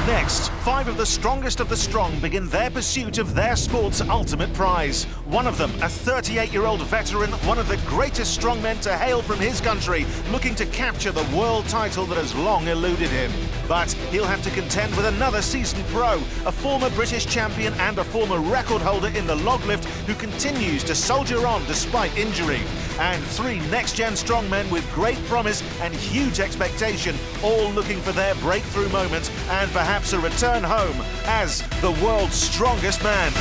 Next, 5 of the strong begin their pursuit of their sport's ultimate prize. One of them, a 38-year-old veteran, one of the greatest strongmen to hail from his country, looking to capture the world title that has long eluded him. But he'll have to contend with another seasoned pro, a former British champion and a former record holder in the log lift who continues to soldier on despite injury. And 3 next-gen strongmen with great promise and huge expectation, all looking for their breakthrough moment and perhaps a return home as the world's strongest man.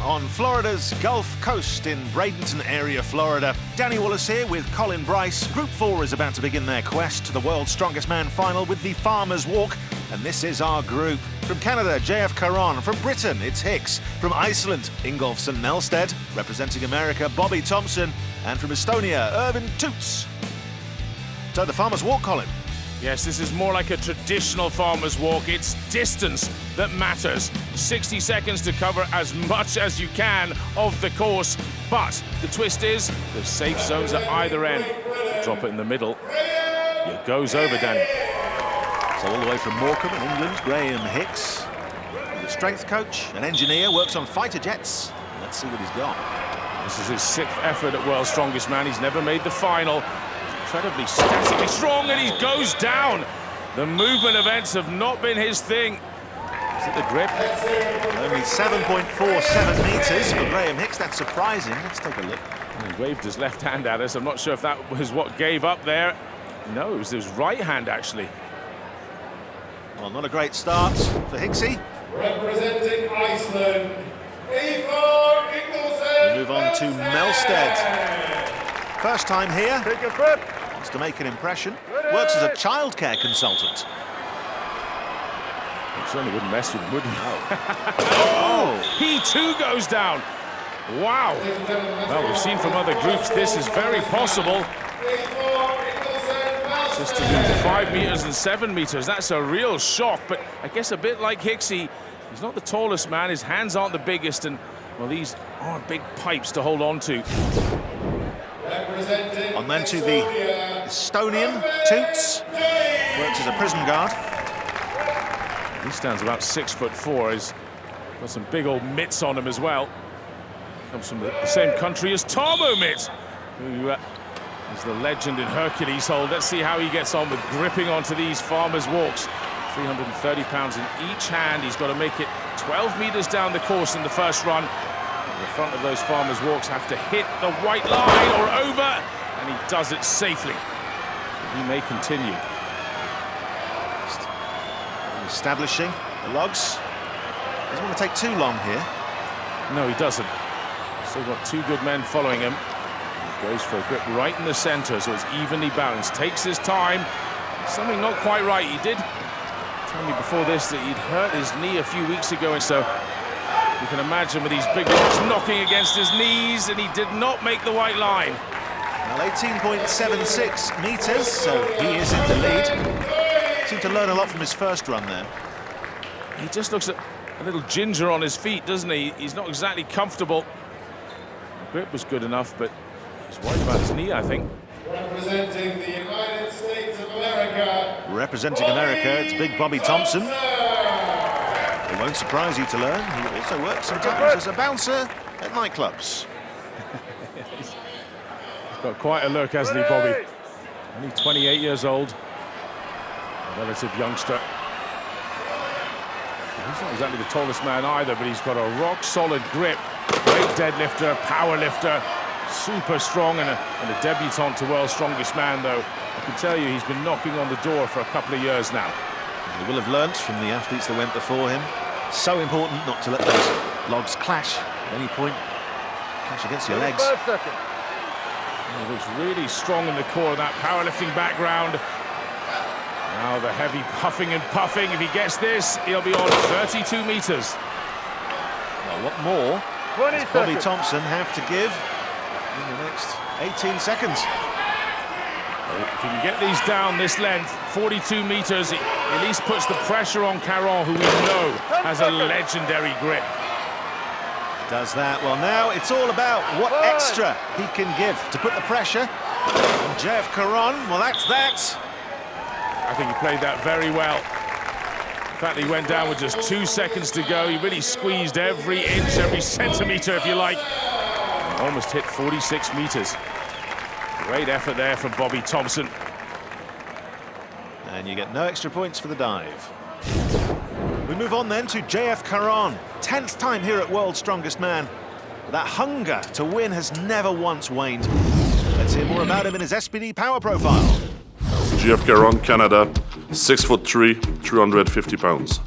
On Florida's Gulf Coast in Bradenton area, Florida. Danny Wallace here with Colin Bryce. Group 4 is about to begin their quest to the World's Strongest Man final with the Farmer's Walk. And this is our group. From Canada, JF Caron. From Britain, it's Hicks. From Iceland, Ingolfsson Melsted. Representing America, Bobby Thompson. And from Estonia, Ervin Toots. So the Farmer's Walk, Colin. Yes, this is more like a traditional farmer's walk. It's distance that matters. 60 seconds to cover as much as you can of the course. But the twist is there's safe zones at either end. Drop it in the middle. It goes over, Danny. So all the way from Morecambe in England, Graham Hicks. The strength coach, an engineer, works on fighter jets. Let's see what he's got. This is his 6th effort at World's Strongest Man. He's never made the final. Incredibly statically strong, and he goes down. The movement events have not been his thing. Is it the grip? Only 7.47 metres for Graham Hicks. That's surprising. Let's take a look. He waved his left hand at us. I'm not sure if that was what gave up there. No, it was his right hand, actually. Well, not a great start for Hicksy. Representing Iceland, Eythor, Ingolfsson. We move on to Melsted. First time here. Take a grip. Wants to make an impression. Works as a childcare consultant. He certainly wouldn't mess with him, would he? Oh! He too goes down. Wow. Well, we've seen from other groups this is very possible. Just to do 5 meters and 7 meters, that's a real shock. But I guess a bit like Hicksy, he's not the tallest man. His hands aren't the biggest, and well, these aren't big pipes to hold on to. On then to the Estonian, Toots. Works as a prison guard. He stands about 6'4". He's got some big old mitts on him as well. Comes from the same country as Tarmo Mitt, who is the legend in Hercules hold. Let's see how he gets on with gripping onto these farmer's walks. 330 pounds in each hand. He's got to make it 12 meters down the course in the first run. The front of those farmers' walks have to hit the white line or over, and he does it safely. He may continue. Establishing the logs. Doesn't want to take too long here. No, he doesn't. Still got 2 good men following him. He goes for a grip right in the center, so it's evenly balanced. Takes his time. Something not quite right. He did tell me before this that he'd hurt his knee a few weeks ago, and so you can imagine with these big rocks knocking against his knees, and he did not make the white line. Well, 18.76 metres, so he is in the lead. Seemed to learn a lot from his first run there. He just looks a little ginger on his feet, doesn't he? He's not exactly comfortable. The grip was good enough, but he's worried about his knee, I think. Representing the United States of America. Representing America, it's big Bobby Thompson. It won't surprise you to learn he also works sometimes as a bouncer at nightclubs. He's got quite a look, hasn't he, Bobby? Only 28 years old. A relative youngster. He's not exactly the tallest man either, but he's got a rock-solid grip. Great deadlifter, power lifter, super strong, and a debutant to World's Strongest Man, though. I can tell you he's been knocking on the door for a couple of years now. He will have learnt from the athletes that went before him. So important not to let those logs clash at any point. Clash against your legs. He looks really strong in the core of that powerlifting background. Now the heavy puffing and puffing. If he gets this, he'll be on 32 meters. Well, what more does Bobby Thompson have to give in the next 18 seconds? If he can get these down this length, 42 meters, it at least puts the pressure on Caron, who we know has a legendary grip. Does that. Well, now it's all about what extra he can give to put the pressure on JF Caron. Well, that's that. I think he played that very well. In fact, he went down with just 2 seconds to go. He really squeezed every inch, every centimeter, if you like. Almost hit 46 meters. Great effort there from Bobby Thompson. And you get no extra points for the dive. We move on then to JF Caron. 10th time here at World's Strongest Man. That hunger to win has never once waned. Let's hear more about him in his SPD Power Profile. JF Caron, Canada, 6'3", 350 pounds.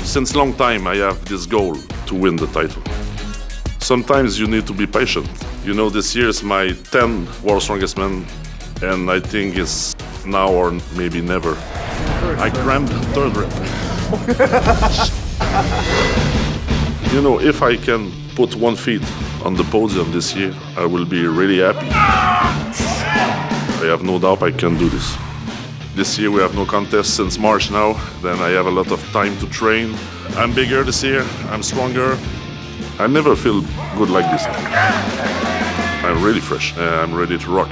Since long time I have this goal to win the title. Sometimes you need to be patient. You know, this year is my 10th World's Strongest Man, and I think it's now or maybe never. I cramped third rep. You know, if I can put 1 foot on the podium this year, I will be really happy. I have no doubt I can do this. This year we have no contest since March now, then I have a lot of time to train. I'm bigger this year, I'm stronger. I never feel good like this. I'm really fresh, I'm ready to rock.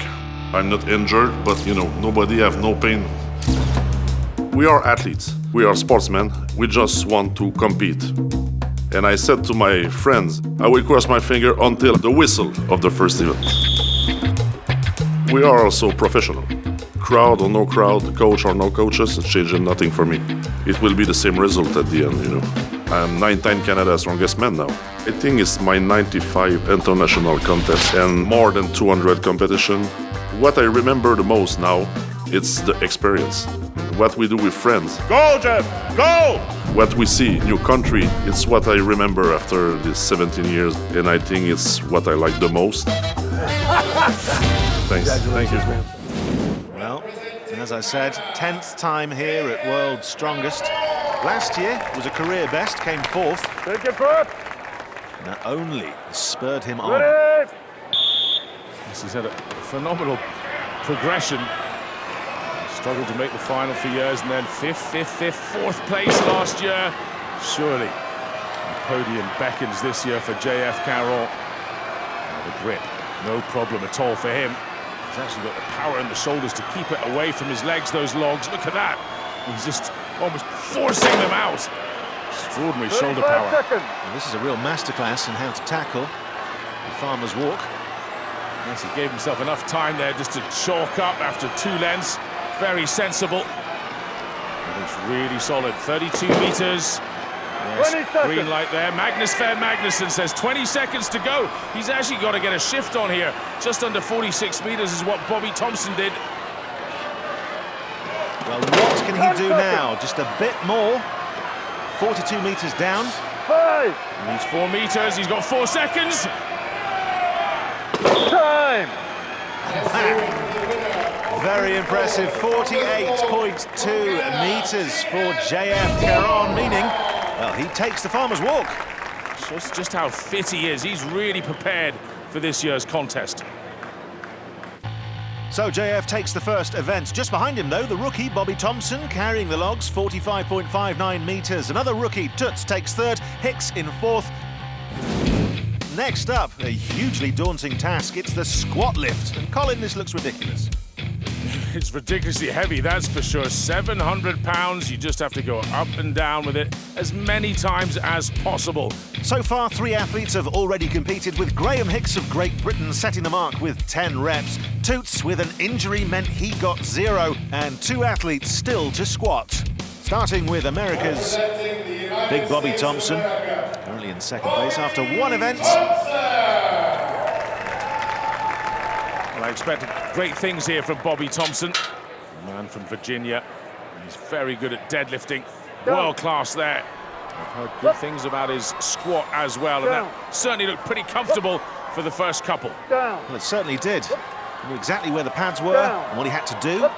I'm not injured, but you know, nobody have no pain. We are athletes, we are sportsmen, we just want to compete. And I said to my friends, I will cross my finger until the whistle of the first event. We are also professional. Crowd or no crowd, coach or no coaches, it's changing nothing for me. It will be the same result at the end, you know. I'm 9-time Canada's Strongest Man now. I think it's my 95 international contest and more than 200 competition. What I remember the most now, it's the experience. What we do with friends. Go, Jeff! Go! What we see, new country, it's what I remember after these 17 years, and I think it's what I like the most. Thanks. Thank you. Well, as I said, 10th time here at World's Strongest. Last year was a career best, came 4th. Take it first! That only spurred him on. Yes, he's had a phenomenal progression. Struggled to make the final for years, and then 4th place last year. Surely the podium beckons this year for JF Caron. The grip, no problem at all for him. He's actually got the power in the shoulders to keep it away from his legs, those logs. Look at that. He's just almost forcing them out. Extraordinary shoulder power. Well, this is a real masterclass in how to tackle the farmer's walk. Yes, he gave himself enough time there just to chalk up after 2 lengths. Very sensible. And it's really solid. 32 meters. Yes, green light there. Magnus Fair Magnusson says 20 seconds to go. He's actually got to get a shift on here. Just under 46 meters is what Bobby Thompson did. Well, what can he do now? Just a bit more. 42 meters down. He needs 4 meters. He's got 4 seconds. Time! Very impressive. 48.2 meters for JF Caron, meaning, well, he takes the farmer's walk. Shows just how fit he is. He's really prepared for this year's contest. So JF takes the first event. Just behind him, though, the rookie, Bobby Thompson, carrying the logs, 45.59 meters. Another rookie, Toots, takes 3rd, Hicks in 4th. Next up, a hugely daunting task. It's the squat lift. And Colin, this looks ridiculous. It's ridiculously heavy, that's for sure. 700 pounds, you just have to go up and down with it as many times as possible. So far, 3 athletes have already competed, with Graham Hicks of Great Britain setting the mark with 10 reps. Toots, with an injury, meant he got 0, and 2 athletes still to squat. Starting with America's Big Bobby Thompson, currently in 2nd place after 1 event. Well, I expect great things here from Bobby Thompson, a man from Virginia. He's very good at deadlifting, world class there. I've heard good things about his squat as well, and that certainly looked pretty comfortable for the first couple. Well, it certainly did. He knew exactly where the pads were and what he had to do.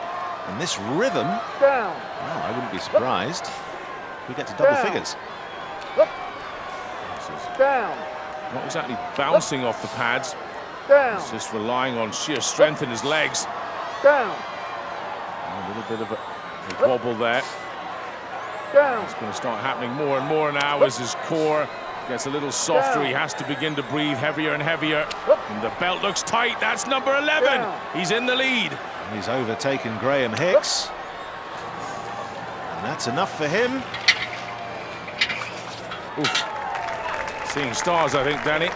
And this rhythm, well, I wouldn't be surprised if we get to double figures. Not exactly bouncing off the pads. He's just relying on sheer strength in his legs. Down. A little bit of a wobble there. Down. It's going to start happening more and more now as his core gets a little softer. Down. He has to begin to breathe heavier and heavier. And the belt looks tight. That's number 11. Down. He's in the lead. And he's overtaken Graham Hicks. And that's enough for him. Oof. Seeing stars, I think, Danny.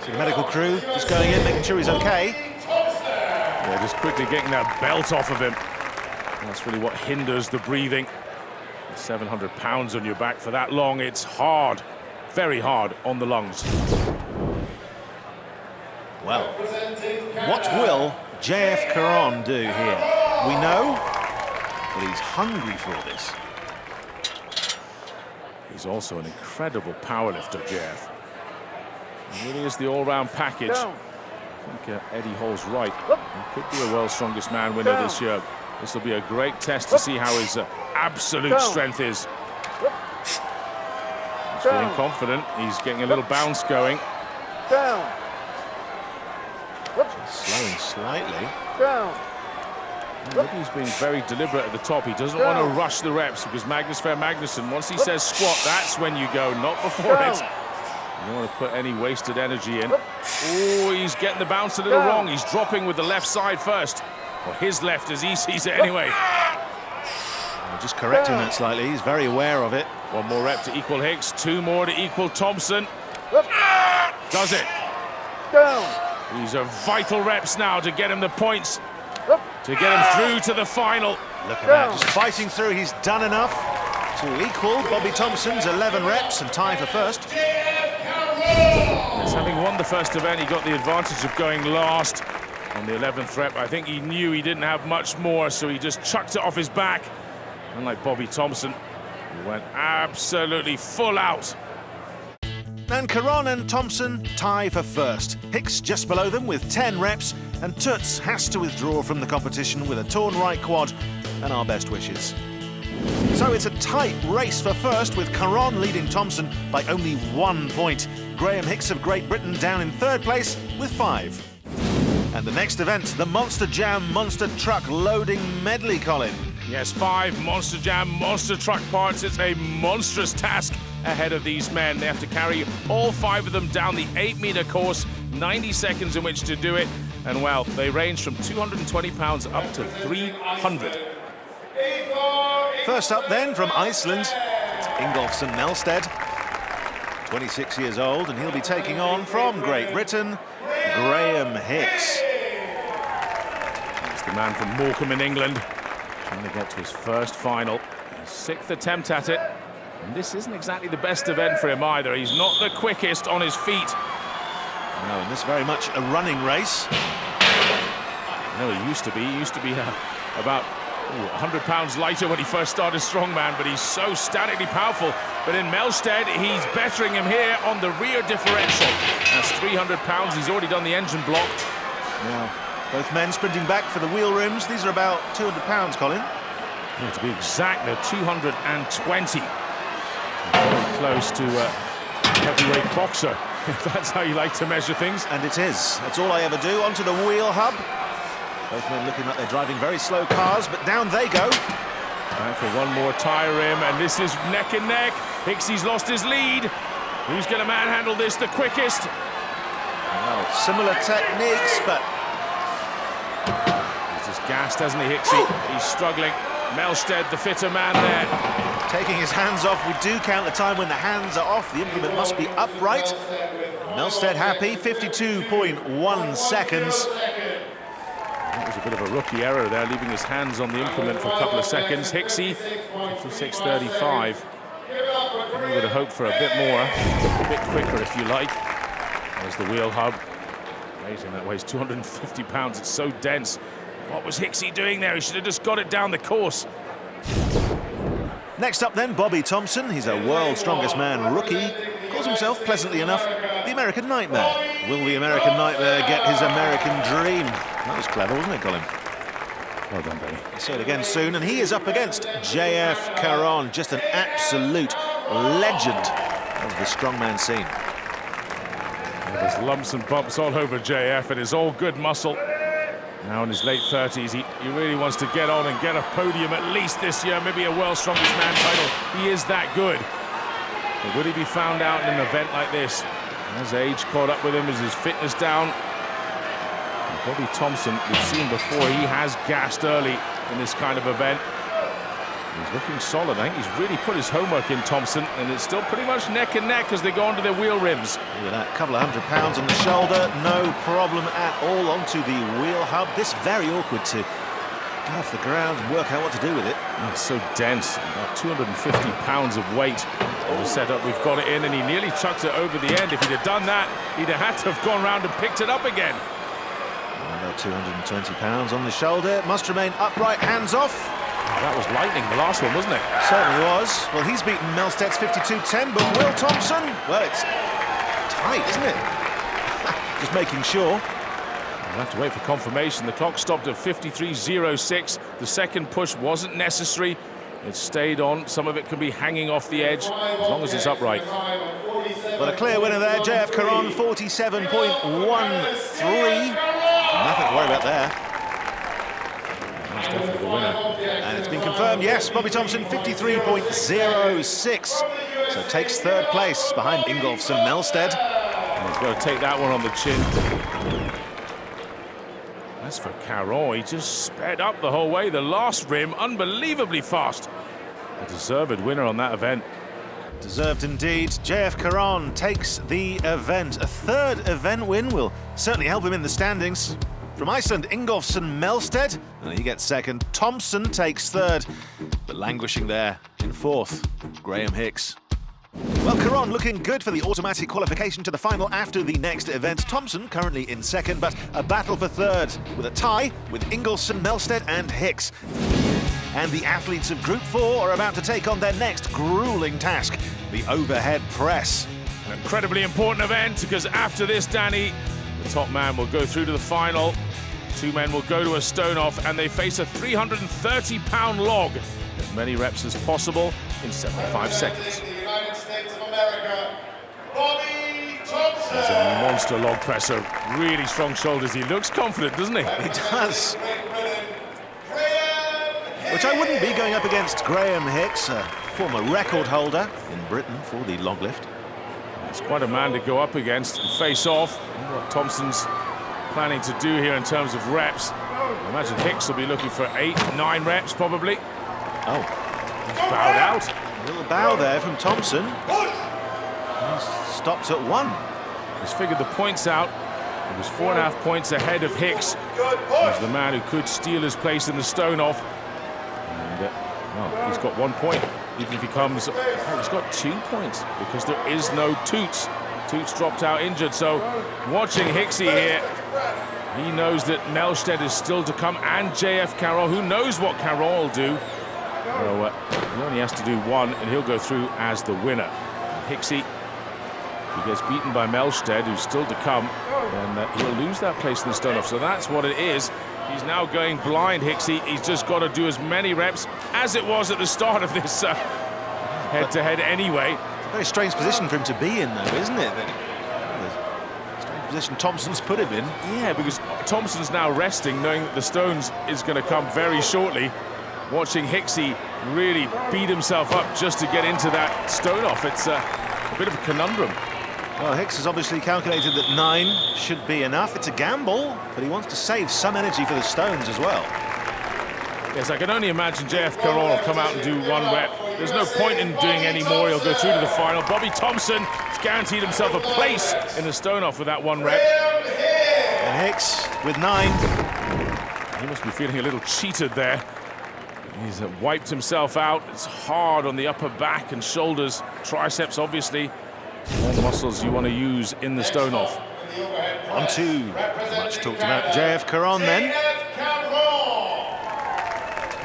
So the medical crew just going in, making sure he's okay. Yeah, just quickly getting that belt off of him. That's really what hinders the breathing. 700 pounds on your back for that long, it's hard, very hard on the lungs. Well, what will JF Caron do here? We know, but he's hungry for this. He's also an incredible powerlifter, JF. He really is the all-round package. Down. I think Eddie Hall's right. He could be a World's Strongest Man winner this year. This will be a great test to see how his absolute strength is. He's feeling confident. He's getting a little bounce going. Down. Slowing slightly. Down. Maybe he's being very deliberate at the top. He doesn't want to rush the reps because Magnus Fair Magnusson, once he says squat, that's when you go, not before it. You don't want to put any wasted energy in. Oh, he's getting the bounce a little wrong. He's dropping with the left side first. Or his left as he sees it anyway. Just correcting that slightly. He's very aware of it. One more rep to equal Hicks. Two more to equal Thompson. Does it. Down. These are vital reps now to get him the points. To get him through to the final. Look at that, just fighting through. He's done enough to equal Bobby Thompson's 11 reps and tie for first. Yes, having won the first event, he got the advantage of going last on the 11th rep. I think he knew he didn't have much more, so he just chucked it off his back. Unlike Bobby Thompson, who went absolutely full out. And Caron and Thompson tie for first. Hicks just below them with 10 reps, and Toots has to withdraw from the competition with a torn right quad, and our best wishes. So it's a tight race for first, with Caron leading Thompson by only 1 point. Graham Hicks of Great Britain down in third place with 5. And the next event, the Monster Jam Monster Truck Loading Medley, Colin. Yes, 5 Monster Jam Monster Truck parts. It's a monstrous task ahead of these men. They have to carry all 5 of them down the 8-meter course, 90 seconds in which to do it. And well, they range from 220 pounds up to 300. First up then from Iceland, it's Ingolfsson Melsted, 26 years old, and he'll be taking on from Great Britain, Graham Hicks. It's the man from Morecambe in England, trying to get to his first final. His 6th attempt at it, and this isn't exactly the best event for him either. He's not the quickest on his feet. No, and this very much a running race. No, he used to be. He used to be about 100 pounds lighter when he first started strongman, but he's so statically powerful. But in Melsted, he's bettering him here on the rear differential. That's 300 pounds. He's already done the engine block. Now, both men sprinting back for the wheel rims. These are about 200 pounds, Colin. Yeah, to be exact, they're 220. Very close to a heavyweight boxer, if that's how you like to measure things. And it is. That's all I ever do. Onto the wheel hub. Both men looking like they're driving very slow cars, but down they go. Back for one more tyre rim, and this is neck and neck. Hicksy's lost his lead. Who's going to manhandle this the quickest? Well, similar techniques, but... He's just gassed, hasn't he, Hicksy? He's struggling. Melsted, the fitter man there. Taking his hands off. We do count the time when the hands are off. The implement must be upright. Melsted happy, 52.1 seconds. That was a bit of a rookie error there, leaving his hands on the implement for a couple of seconds. Hicksy, 56.35. We would have hoped for a bit more, a bit quicker if you like. There's the wheel hub. Amazing, that weighs 250 pounds. It's so dense. What was Hicksy doing there? He should have just got it down the course. Next up then, Bobby Thompson. He's a World's Strongest Man rookie. Calls himself, pleasantly enough, the American Nightmare. Will the American Nightmare get his American dream? That was clever, wasn't it, Colin? Well done, Benny. I'll say it again soon, and he is up against JF Caron, just an absolute legend of the strongman scene. Yeah, there's lumps and bumps all over JF, and it's all good muscle. Now in his late 30s, he really wants to get on and get a podium at least this year, maybe a World's Strongest Man title. He is that good. But would he be found out in an event like this? Has age caught up with him? Is his fitness down? And Bobby Thompson, we've seen before, he has gassed early in this kind of event. He's looking solid. I think he's really put his homework in, Thompson, and it's still pretty much neck and neck as they go onto their wheel rims. Look at that, couple of £100 on the shoulder, no problem at all onto the wheel hub. This very awkward to go off the ground and work out what to do with it. Yeah, it's so dense, about 250 pounds of weight on the setup. We've got it in, and he nearly chucked it over the end. If he'd have done that, he'd have had to have gone round and picked it up again. Another £220 on the shoulder, must remain upright, hands off. Oh, that was lightning, the last one, wasn't it? Certainly was. Well, he's beaten Melsted's 52.10, but will Thompson? Well, it's tight, isn't it? Just making sure. We'll have to wait for confirmation. The clock stopped at 53.06. The second push wasn't necessary. It stayed on. Some of it can be hanging off the edge, as long as it's upright. Well, a clear winner there, JF Caron, 47.13. Nothing to worry about there. That's definitely the winner. And it's been confirmed, yes, Bobby Thompson, 53.06. So takes third place behind Ingolfsson Melsted. And he's got to take that one on the chin. As for Caron, he just sped up the whole way. The last rim, unbelievably fast. A deserved winner on that event. Deserved indeed. JF Caron takes the event. A third event win will certainly help him in the standings. From Iceland, Ingolfsson Melsted, he gets second. Thompson takes third, but languishing there in fourth, Graham Hicks. Well, Caron looking good for the automatic qualification to the final after the next event. Thompson currently in second, but a battle for third, with a tie with Ingolfsson, Melsted and Hicks. And the athletes of Group 4 are about to take on their next grueling task, the overhead press. An incredibly important event, because after this, Danny, the top man will go through to the final. Two men will go to a stone off, and they face a 330-pound log. As many reps as possible in 75 seconds. The United States of America, Bobby Thompson. He's a monster log presser, really strong shoulders. He looks confident, doesn't he? He does. Which I wouldn't be going up against Graham Hicks, a former record holder in Britain for the log lift. It's quite a man to go up against and face off. What Thompson's planning to do here in terms of reps. I imagine Hicks will be looking for 8, 9 reps probably. Oh, He's bowed out. a little bow there from Thompson. He's stopped at 1. He's figured the points out. He was 4.5 points ahead of Hicks. He's the man who could steal his place in the stone off. And well, he's got 1 point. Even if he comes, he's got 2 points because there is no Toots. Toots dropped out injured, so watching Hicksy here, he knows that Melsted is still to come, and JF Caron. Who knows what Caron will do? So he only has to do 1, and he'll go through as the winner. And Hicksy, he gets beaten by Melsted, who's still to come, and he'll lose that place in the stone off. So that's what it is. He's now going blind, Hicksy. He's just got to do as many reps as it was at the start of this head-to-head anyway. It's a very strange position for him to be in, though, isn't it? The strange position Thompson's put him in. Yeah, because Thompson's now resting, knowing that the stones is going to come very shortly. Watching Hicksy really beat himself up just to get into that stone off. It's a bit of a conundrum. Well, Hicks has obviously calculated that 9 should be enough. It's a gamble, but he wants to save some energy for the stones as well. Yes, I can only imagine JF Caron will come out and do 1 rep. There's no point in doing any more. He'll go through to the final. Bobby Thompson has guaranteed himself a place in the stone off with that 1 rep. And Hicks with 9. He must be feeling a little cheated there. He's wiped himself out. It's hard on the upper back and shoulders, triceps, obviously. All the muscles you want to use in the stone off. On to much talked about JF Caron then.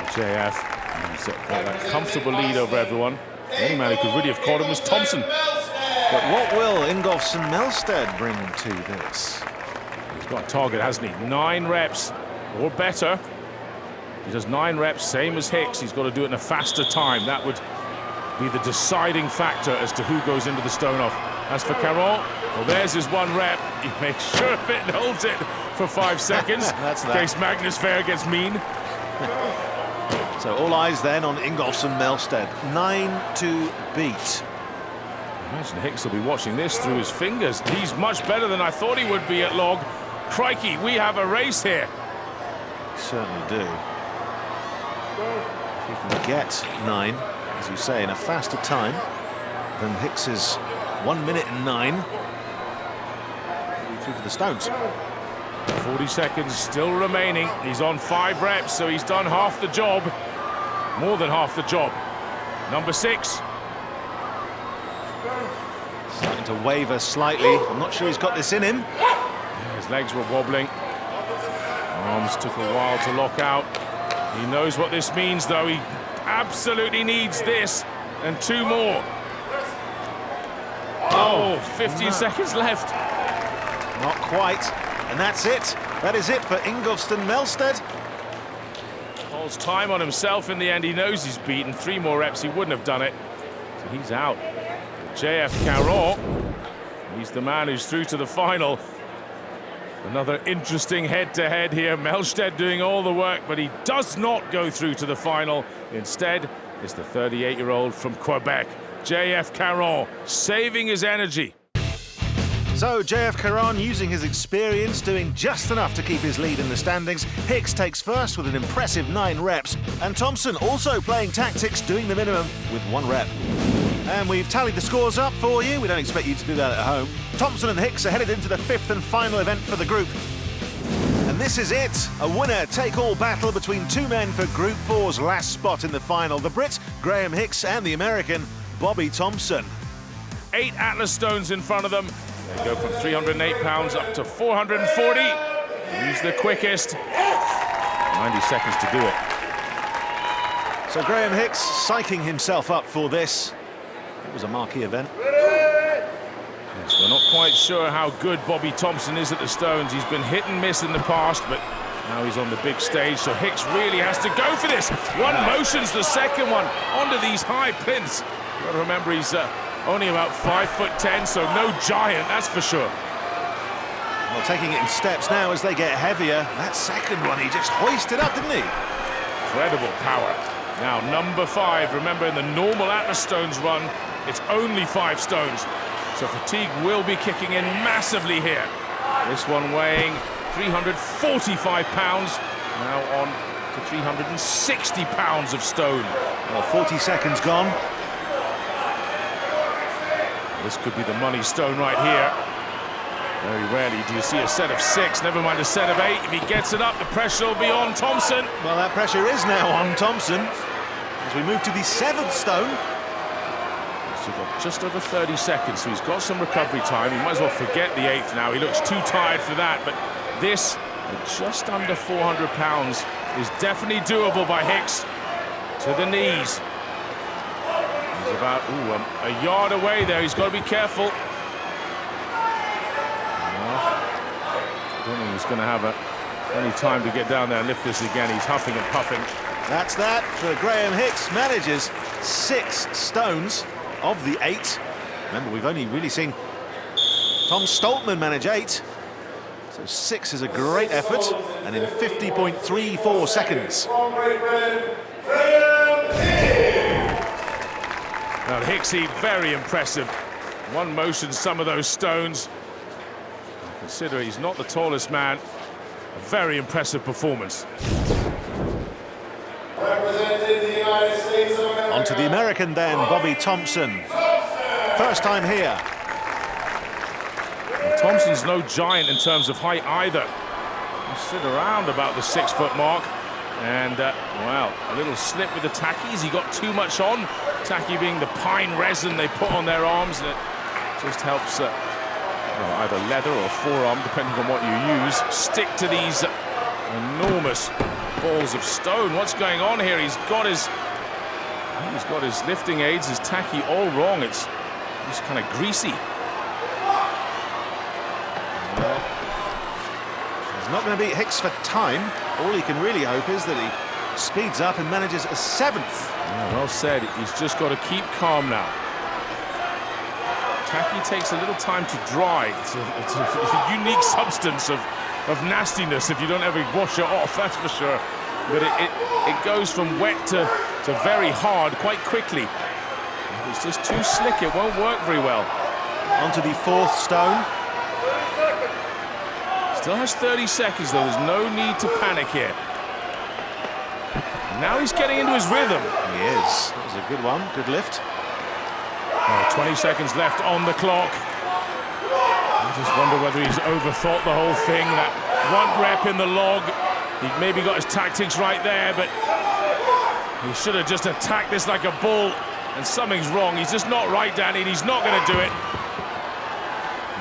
JF, he's got that comfortable lead over everyone. The only man who could really have caught him was Thompson. But what will Ingolfsson Melsted bring to this? He's got a target, hasn't he? 9 reps or better. He does 9 reps, same as Hicks. He's got to do it in a faster time. That would be the deciding factor as to who goes into the stone off. As for Caron, well, there's his 1 rep. He makes sure of it and holds it. for 5 seconds. That's in that. case Magnus Fair gets mean. So all eyes then on Ingolfsson Melsted. 9 to beat. Imagine Hicks will be watching this through his fingers. He's much better than I thought he would be at log. Crikey, we have a race here. Certainly do. If he can get 9, as you say, in a faster time than Hicks's 1 minute and 9. Through to the stones. 40 seconds still remaining. He's on 5 reps, so he's done half the job. More than half the job. Number 6. Starting to waver slightly. I'm not sure he's got this in him. Yeah, his legs were wobbling. Arms took a while to lock out. He knows what this means, though. He absolutely needs this and 2 more. Oh, 15 seconds left. Not quite. And that's it. That is it for Ingolfsson Melsted. Holds time on himself in the end. He knows he's beaten. 3 more reps, he wouldn't have done it. So he's out. JF Caron, he's the man who's through to the final. Another interesting head-to-head here. Melsted doing all the work, but he does not go through to the final. Instead, it's the 38-year-old from Quebec, JF Caron, saving his energy. So JF Caron using his experience, doing just enough to keep his lead in the standings. Hicks takes first with an impressive 9 reps. And Thompson also playing tactics, doing the minimum with 1 rep. And we've tallied the scores up for you. We don't expect you to do that at home. Thompson and Hicks are headed into the 5th and final event for the group. And this is it, a winner-take-all battle between 2 men for Group 4's last spot in the final. The Brit, Graham Hicks, and the American, Bobby Thompson. 8 Atlas stones in front of them. They go from 308 pounds up to 440. Who's the quickest? 90 seconds to do it. So Graham Hicks psyching himself up for this. It was a marquee event. Yes, we're not quite sure how good Bobby Thompson is at the stones. He's been hit and miss in the past, but now he's on the big stage, so Hicks really has to go for this. One motion's the second one onto these high plinths. You've got to remember he's only about 5'10", so no giant, that's for sure. Well, taking it in steps now as they get heavier. That second one, he just hoisted up, didn't he? Incredible power. Now, number 5, remember in the normal Atlas stones run, it's only 5 stones. So fatigue will be kicking in massively here. This one weighing 345 pounds, now on to 360 pounds of stone. Well, 40 seconds gone. This could be the money stone right here. Very rarely do you see a set of 6, never mind a set of 8. If he gets it up, the pressure will be on Thompson. Well, that pressure is now on Thompson as we move to the 7th stone. So he's got just over 30 seconds, so he's got some recovery time. He might as well forget the 8th now. He looks too tired for that, but this, at just under 400 pounds, is definitely doable by Hicks. To the knees. He's about a yard away there. He's got to be careful. I don't think he's going to have any time to get down there and lift this again. He's huffing and puffing. That's that for Graham Hicks. Manages 6 stones of the 8. Remember, we've only really seen Tom Stoltman manage 8. So 6 is a great effort, and in 50.34 seconds. Now, Hicksy, very impressive. One motion, some of those stones. Consider he's not the tallest man. A very impressive performance. Representing the United States of America. On to the American then, Bobby Thompson. First time here. Well, Thompson's no giant in terms of height either. He sit around about the 6-foot mark. And, well, a little slip with the tackies. He got too much on. Tacky being the pine resin they put on their arms, and it just helps either leather or forearm, depending on what you use, stick to these enormous balls of stone. What's going on here? He's got his lifting aids, his tacky all wrong. It's just kind of greasy. Well, he's not going to beat Hicks for time. All he can really hope is that he speeds up and manages a 7th. Yeah, well said. He's just got to keep calm now. Tacky takes a little time to dry. It's a unique substance of of nastiness if you don't ever wash it off, that's for sure. But it goes from wet to very hard quite quickly. It's just too slick, it won't work very well. Onto the fourth stone. Still has 30 seconds though, there's no need to panic here. And now he's getting into his rhythm. He is. That was a good one, good lift. 20 seconds left on the clock. I just wonder whether he's overthought the whole thing. That one rep in the log, he maybe got his tactics right there, but he should have just attacked this like a bull. And something's wrong. He's just not right, Danny, and he's not going to do it.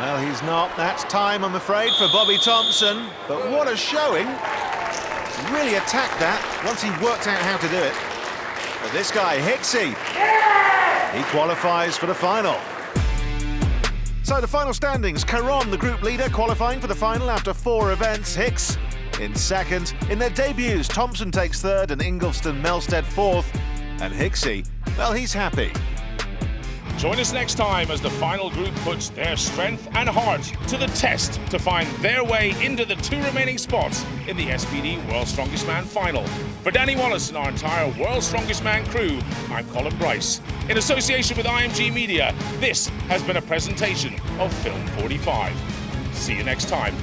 Well, he's not. That's time, I'm afraid, for Bobby Thompson. But what a showing. He really attacked that once he worked out how to do it. But this guy, Hicksy, he qualifies for the final. So the final standings, Caron, the group leader, qualifying for the final after 4 events. Hicks in second. In their debuts, Thompson takes third and Ingolfsson, Melsted fourth. And Hicksy, well, he's happy. Join us next time as the final group puts their strength and heart to the test to find their way into the 2 remaining spots in the SPD World's Strongest Man final. For Danny Wallace and our entire World's Strongest Man crew, I'm Colin Bryce. In association with IMG Media, this has been a presentation of Film 45. See you next time.